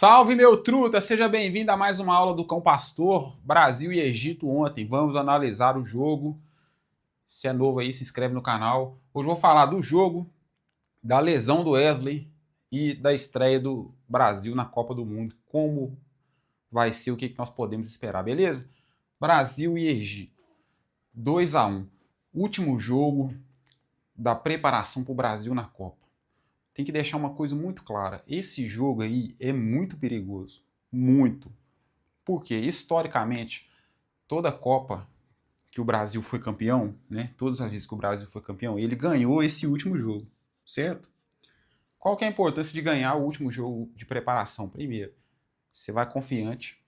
Salve, meu truta! Seja bem-vindo a mais uma aula do Cão Pastor, Brasil e Egito ontem. Vamos analisar o jogo. Se é novo aí, se inscreve no canal. Hoje eu vou falar do jogo, da lesão do Wesley e da estreia do Brasil na Copa do Mundo. Como vai ser, o que nós podemos esperar, beleza? Brasil e Egito. 2-1. Último jogo da preparação para o Brasil na Copa. Tem que deixar uma coisa muito clara. Esse jogo aí é muito perigoso. Muito. Porque, historicamente, toda Copa que o Brasil foi campeão, né? Todas as vezes que o Brasil foi campeão, ele ganhou esse último jogo, certo? Qual que é a importância de ganhar o último jogo de preparação? Primeiro, você vai confiante.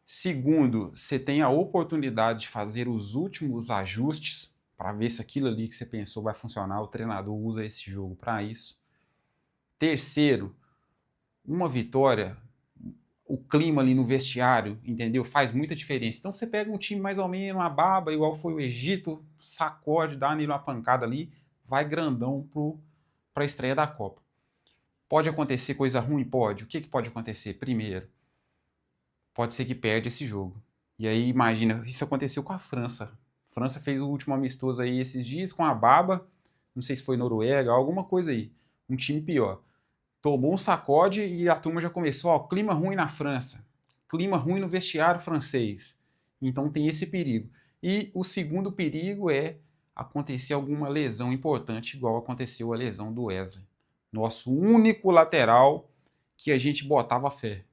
Segundo, você tem a oportunidade de fazer os últimos ajustes para ver se aquilo ali que você pensou vai funcionar. O treinador usa esse jogo para isso. Terceiro, uma vitória, o clima ali no vestiário, entendeu? Faz muita diferença. Então você pega um time mais ou menos, uma baba, igual foi o Egito, sacode, dá nele uma pancada ali, vai grandão para a estreia da Copa. Pode acontecer coisa ruim? Pode. O que pode acontecer? Primeiro, pode ser que perde esse jogo. E aí, imagina, isso aconteceu com a França. A França fez o último amistoso aí esses dias com a baba, não sei se foi Noruega, alguma coisa aí. Um time pior. Tomou um sacode e a turma já começou, ó, clima ruim na França, clima ruim no vestiário francês. Então tem esse perigo. E o segundo perigo é acontecer alguma lesão importante, igual aconteceu a lesão do Wesley. Nosso único lateral que a gente botava fé.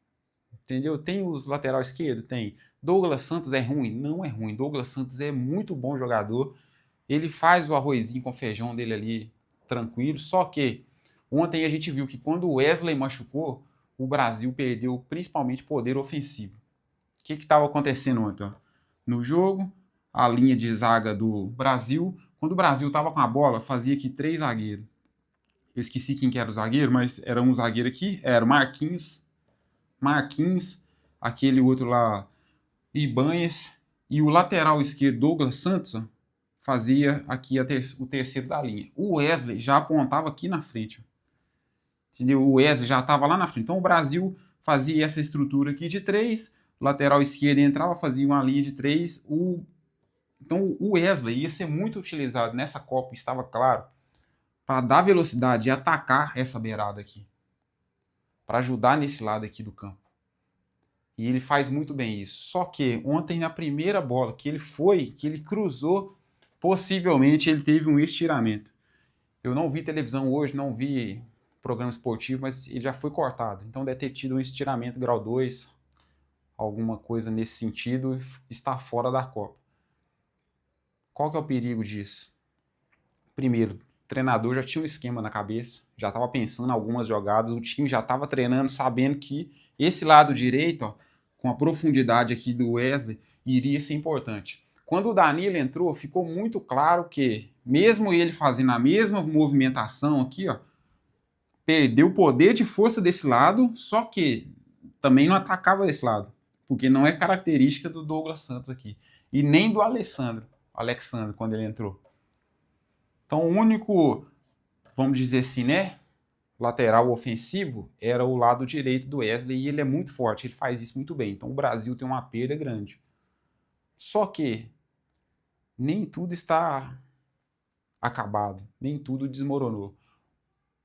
Entendeu? Tem os lateral esquerdo? Tem. Douglas Santos é ruim? Não é ruim. Douglas Santos é muito bom jogador. Ele faz o arrozinho com feijão dele ali tranquilo, só que ontem a gente viu que quando o Wesley machucou, o Brasil perdeu principalmente poder ofensivo. O que estava acontecendo ontem? No jogo, a linha de zaga do Brasil, quando o Brasil estava com a bola, fazia aqui 3 zagueiros. Eu esqueci quem que era o zagueiro, mas era um zagueiro aqui, era o Marquinhos, aquele outro lá, Ibanez, e o lateral esquerdo, Douglas Santos, fazia aqui o terceiro da linha. O Wesley já apontava aqui na frente. Entendeu? O Wesley já estava lá na frente. Então o Brasil fazia essa estrutura aqui de 3, lateral esquerdo entrava, fazia uma linha de 3. Então o Wesley ia ser muito utilizado nessa Copa, estava claro, para dar velocidade e atacar essa beirada aqui. Para ajudar nesse lado aqui do campo. E ele faz muito bem isso. Só que ontem, na primeira bola que ele cruzou, possivelmente ele teve um estiramento. Eu não vi televisão hoje, não vi programa esportivo, mas ele já foi cortado. Então deve ter tido um estiramento grau 2, alguma coisa nesse sentido, está fora da Copa. Qual que é o perigo disso? Primeiro, o treinador já tinha um esquema na cabeça, já estava pensando em algumas jogadas, o time já estava treinando, sabendo que esse lado direito, ó, com a profundidade aqui do Wesley, iria ser importante. Quando o Danilo entrou, ficou muito claro que, mesmo ele fazendo a mesma movimentação aqui, ó, perdeu o poder de força desse lado, só que também não atacava desse lado, porque não é característica do Douglas Santos aqui, e nem do Alexandre, quando ele entrou. Então o único, vamos dizer assim, né, lateral ofensivo era o lado direito do Wesley, e ele é muito forte, ele faz isso muito bem. Então o Brasil tem uma perda grande. Só que nem tudo está acabado, nem tudo desmoronou.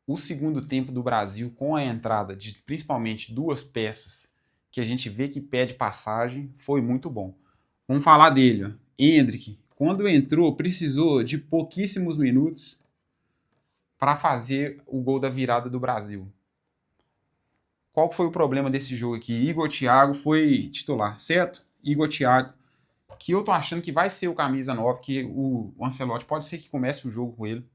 O segundo tempo do Brasil, com a entrada de principalmente 2 peças que a gente vê que pede passagem, foi muito bom. Vamos falar dele, ó. Endrick, quando entrou, precisou de pouquíssimos minutos para fazer o gol da virada do Brasil. Qual foi o problema desse jogo aqui? Igor Thiago foi titular, certo? Igor Thiago, que eu tô achando que vai ser o camisa 9, que o Ancelotti pode ser que comece o jogo com ele.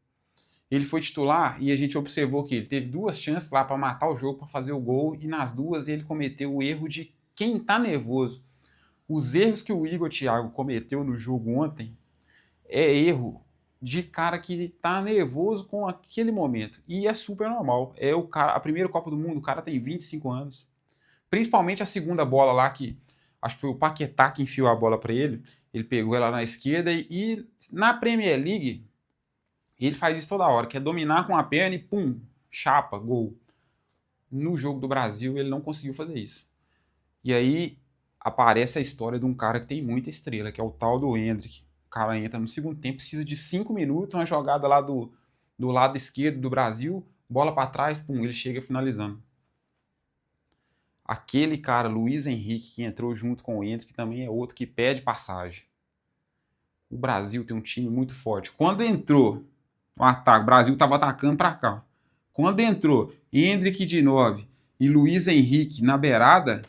Ele foi titular e a gente observou que ele teve 2 chances lá para matar o jogo, para fazer o gol, e nas 2 ele cometeu o erro de quem tá nervoso. Os erros que o Igor Thiago cometeu no jogo ontem é erro de cara que tá nervoso com aquele momento. E é super normal. É o cara, a primeira Copa do Mundo, o cara tem 25 anos. Principalmente a segunda bola lá, que acho que foi o Paquetá que enfiou a bola para ele. Ele pegou ela na esquerda e na Premier League ele faz isso toda hora, que é dominar com a perna e pum, chapa, gol. No jogo do Brasil, ele não conseguiu fazer isso. E aí aparece a história de um cara que tem muita estrela, que é o tal do Endrick. O cara entra no segundo tempo, precisa de 5 minutos, uma jogada lá do lado esquerdo do Brasil, bola para trás, pum, ele chega finalizando. Aquele cara, Luiz Henrique, que entrou junto com o Endrick, também é outro que pede passagem. O Brasil tem um time muito forte. Quando entrou o ataque, o Brasil estava atacando para cá. Quando entrou Endrick de 9 e Luiz Henrique na beirada,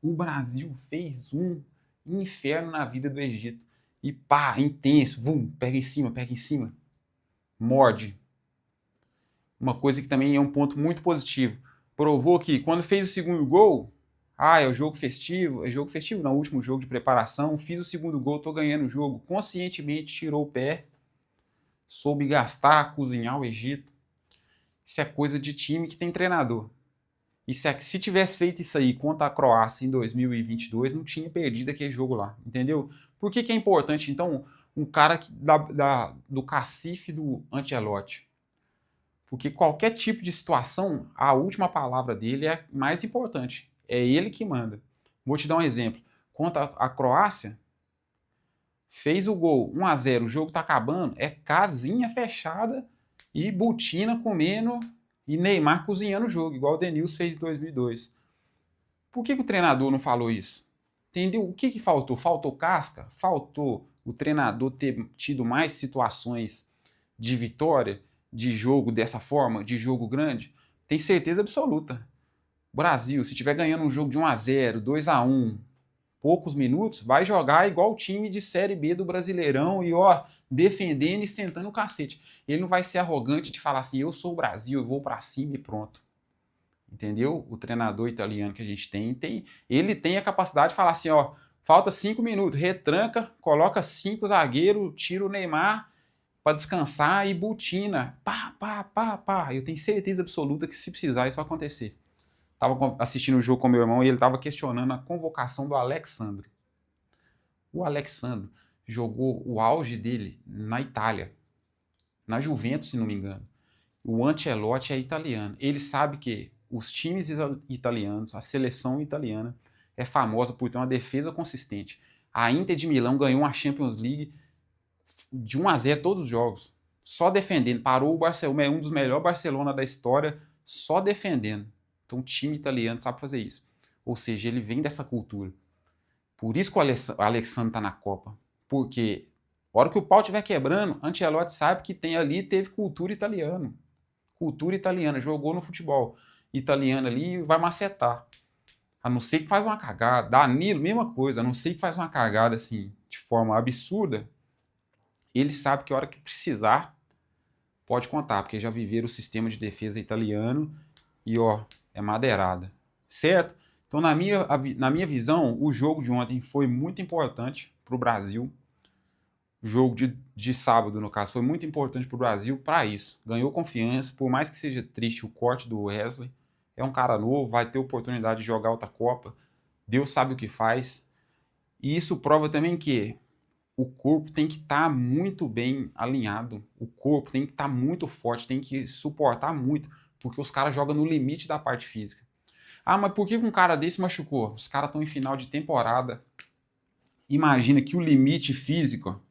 o Brasil fez um inferno na vida do Egito. E pá, intenso, vum, pega em cima, morde. Uma coisa que também é um ponto muito positivo. Provou que quando fez o segundo gol, é o jogo festivo. É jogo festivo, não, último jogo de preparação. Fiz o segundo gol, tô ganhando o jogo. Conscientemente tirou o pé, soube gastar, cozinhar o Egito. Isso é coisa de time que tem treinador. E se tivesse feito isso aí contra a Croácia em 2022, não tinha perdido aquele jogo lá, entendeu? Por que é importante, então, um cara do cacife do Ancelotti? Porque qualquer tipo de situação, a última palavra dele é mais importante. É ele que manda. Vou te dar um exemplo. Contra a Croácia, fez o gol 1-0, o jogo tá acabando, é casinha fechada e Botina comendo e Neymar cozinhando o jogo, igual o Denilson fez em 2002. Por que o treinador não falou isso? Entendeu? O que faltou? Faltou casca? Faltou o treinador ter tido mais situações de vitória, de jogo dessa forma, de jogo grande? Tem certeza absoluta. Brasil, se estiver ganhando um jogo de 1-0, 2-1, poucos minutos, vai jogar igual o time de Série B do Brasileirão e defendendo e sentando o cacete. Ele não vai ser arrogante de falar assim, eu sou o Brasil, eu vou para cima e pronto. Entendeu? O treinador italiano que a gente ele tem a capacidade de falar assim, falta 5 minutos, retranca, coloca 5 zagueiros, tira o Neymar para descansar e butina. Pá. Eu tenho certeza absoluta que se precisar isso vai acontecer. Tava assistindo o jogo com meu irmão e ele estava questionando a convocação do Alexandre. O Alexandre jogou o auge dele na Itália, na Juventus, se não me engano. O Ancelotti é italiano. Ele sabe que os times italianos, a seleção italiana, é famosa por ter uma defesa consistente. A Inter de Milão ganhou uma Champions League de 1-0 todos os jogos, só defendendo. Parou o Barcelona, um dos melhores Barcelona da história, só defendendo. Então o time italiano sabe fazer isso. Ou seja, ele vem dessa cultura. Por isso que o Alexandre está na Copa. Porque a hora que o pau estiver quebrando, Ancelotti sabe que teve cultura italiana. Cultura italiana, jogou no futebol italiano ali e vai macetar. A não ser que faz uma cagada. Danilo, mesma coisa. A não ser que faz uma cagada assim, de forma absurda. Ele sabe que a hora que precisar, pode contar, porque já viveram o sistema de defesa italiano e é madeirada. Certo? Então, na minha visão, o jogo de ontem foi muito importante para o Brasil. O jogo de sábado, no caso, foi muito importante para o Brasil para isso. Ganhou confiança, por mais que seja triste o corte do Wesley. É um cara novo, vai ter oportunidade de jogar outra Copa. Deus sabe o que faz. E isso prova também que o corpo tem que estar muito bem alinhado. O corpo tem que estar muito forte, tem que suportar muito, porque os caras jogam no limite da parte física. Mas por que um cara desse machucou? Os caras estão em final de temporada. Imagina que o limite físico,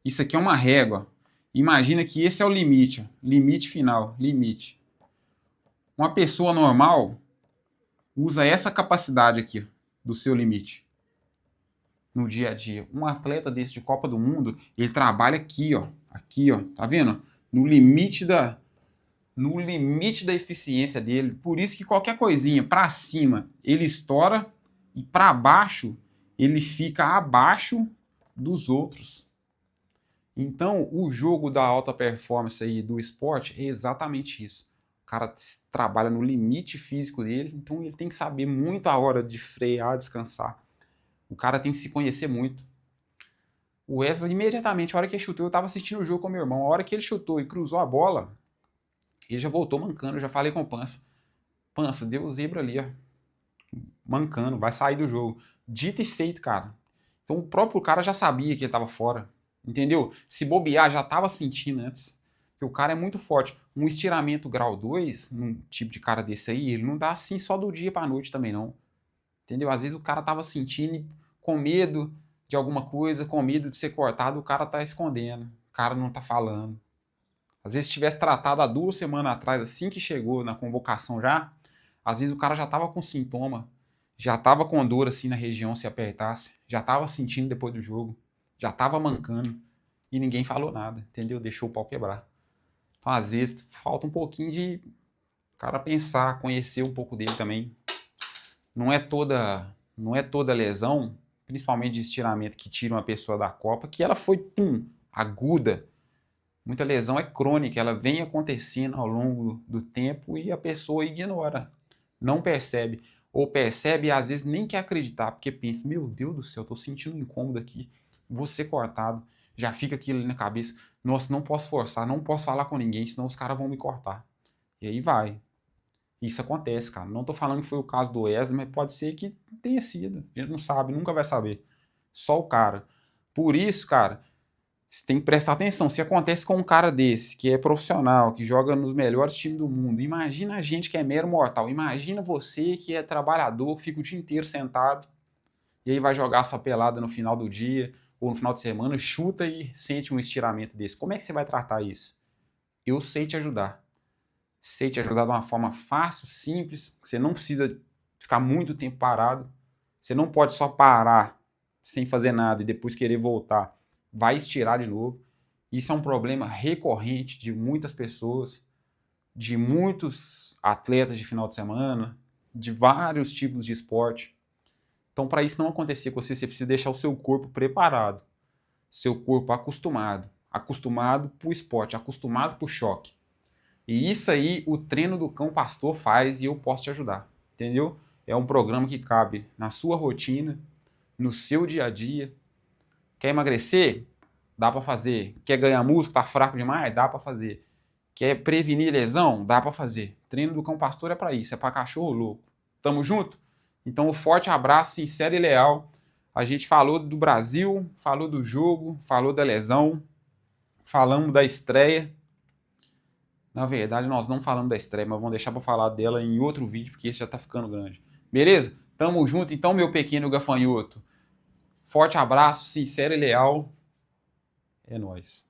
isso aqui é uma régua. Imagina que esse é o limite. Limite final, limite. Uma pessoa normal usa essa capacidade aqui do seu limite no dia a dia. Um atleta desse de Copa do Mundo, ele trabalha aqui, tá vendo? No limite da eficiência dele. Por isso que qualquer coisinha para cima, ele estoura e para baixo, ele fica abaixo dos outros. Então, o jogo da alta performance aí do esporte é exatamente isso. O cara trabalha no limite físico dele, então ele tem que saber muito a hora de frear, descansar. O cara tem que se conhecer muito. O Wesley, imediatamente, a hora que ele chutou, eu estava assistindo o jogo com meu irmão, a hora que ele chutou e cruzou a bola, ele já voltou mancando, eu já falei com o Pança. Pança, deu zebra ali, mancando, vai sair do jogo. Dito e feito, cara. Então o próprio cara já sabia que ele estava fora, entendeu? Se bobear, já estava sentindo antes. Porque o cara é muito forte. Um estiramento grau 2, num tipo de cara desse aí, ele não dá assim só do dia pra noite também, não. Entendeu? Às vezes o cara tava sentindo com medo de alguma coisa, com medo de ser cortado, o cara tá escondendo. O cara não tá falando. Às vezes, se tivesse tratado há 2 semanas atrás, assim que chegou na convocação já, às vezes o cara já tava com sintoma, já tava com dor assim na região se apertasse, já tava sentindo depois do jogo, já tava mancando e ninguém falou nada, entendeu? Deixou o pau quebrar. Então, às vezes, falta um pouquinho de o cara pensar, conhecer um pouco dele também. Não é toda lesão, principalmente de estiramento que tira uma pessoa da Copa, que ela foi, pum, aguda. Muita lesão é crônica, ela vem acontecendo ao longo do tempo e a pessoa ignora, não percebe. Ou percebe e às vezes nem quer acreditar, porque pensa, meu Deus do céu, eu tô sentindo um incômodo aqui, vou ser cortado. Já fica aquilo ali na cabeça, nossa, não posso forçar, não posso falar com ninguém, senão os caras vão me cortar. E aí vai. Isso acontece, cara. Não tô falando que foi o caso do Wesley, mas pode ser que tenha sido. A gente não sabe, nunca vai saber. Só o cara. Por isso, cara, você tem que prestar atenção. Se acontece com um cara desse, que é profissional, que joga nos melhores times do mundo, imagina a gente que é mero mortal. Imagina você que é trabalhador, que fica o dia inteiro sentado, e aí vai jogar sua pelada no final do dia, ou no final de semana, chuta e sente um estiramento desse. Como é que você vai tratar isso? Eu sei te ajudar. Sei te ajudar de uma forma fácil, simples, que você não precisa ficar muito tempo parado. Você não pode só parar sem fazer nada e depois querer voltar. Vai estirar de novo. Isso é um problema recorrente de muitas pessoas, de muitos atletas de final de semana, de vários tipos de esporte. Então, para isso não acontecer com você, você precisa deixar o seu corpo preparado, seu corpo acostumado, acostumado para o esporte, acostumado para o choque. E isso aí o treino do cão pastor faz e eu posso te ajudar, entendeu? É um programa que cabe na sua rotina, no seu dia a dia. Quer emagrecer? Dá para fazer. Quer ganhar músculo? Tá fraco demais? Dá para fazer. Quer prevenir lesão? Dá para fazer. Treino do cão pastor é para isso, é para cachorro louco. Tamo junto? Então um forte abraço, sincero e leal. A gente falou do Brasil, falou do jogo, falou da lesão, falamos da estreia. Na verdade, nós não falamos da estreia, mas vamos deixar para falar dela em outro vídeo, porque esse já tá ficando grande. Beleza? Tamo junto, então, meu pequeno gafanhoto. Forte abraço, sincero e leal. É nóis.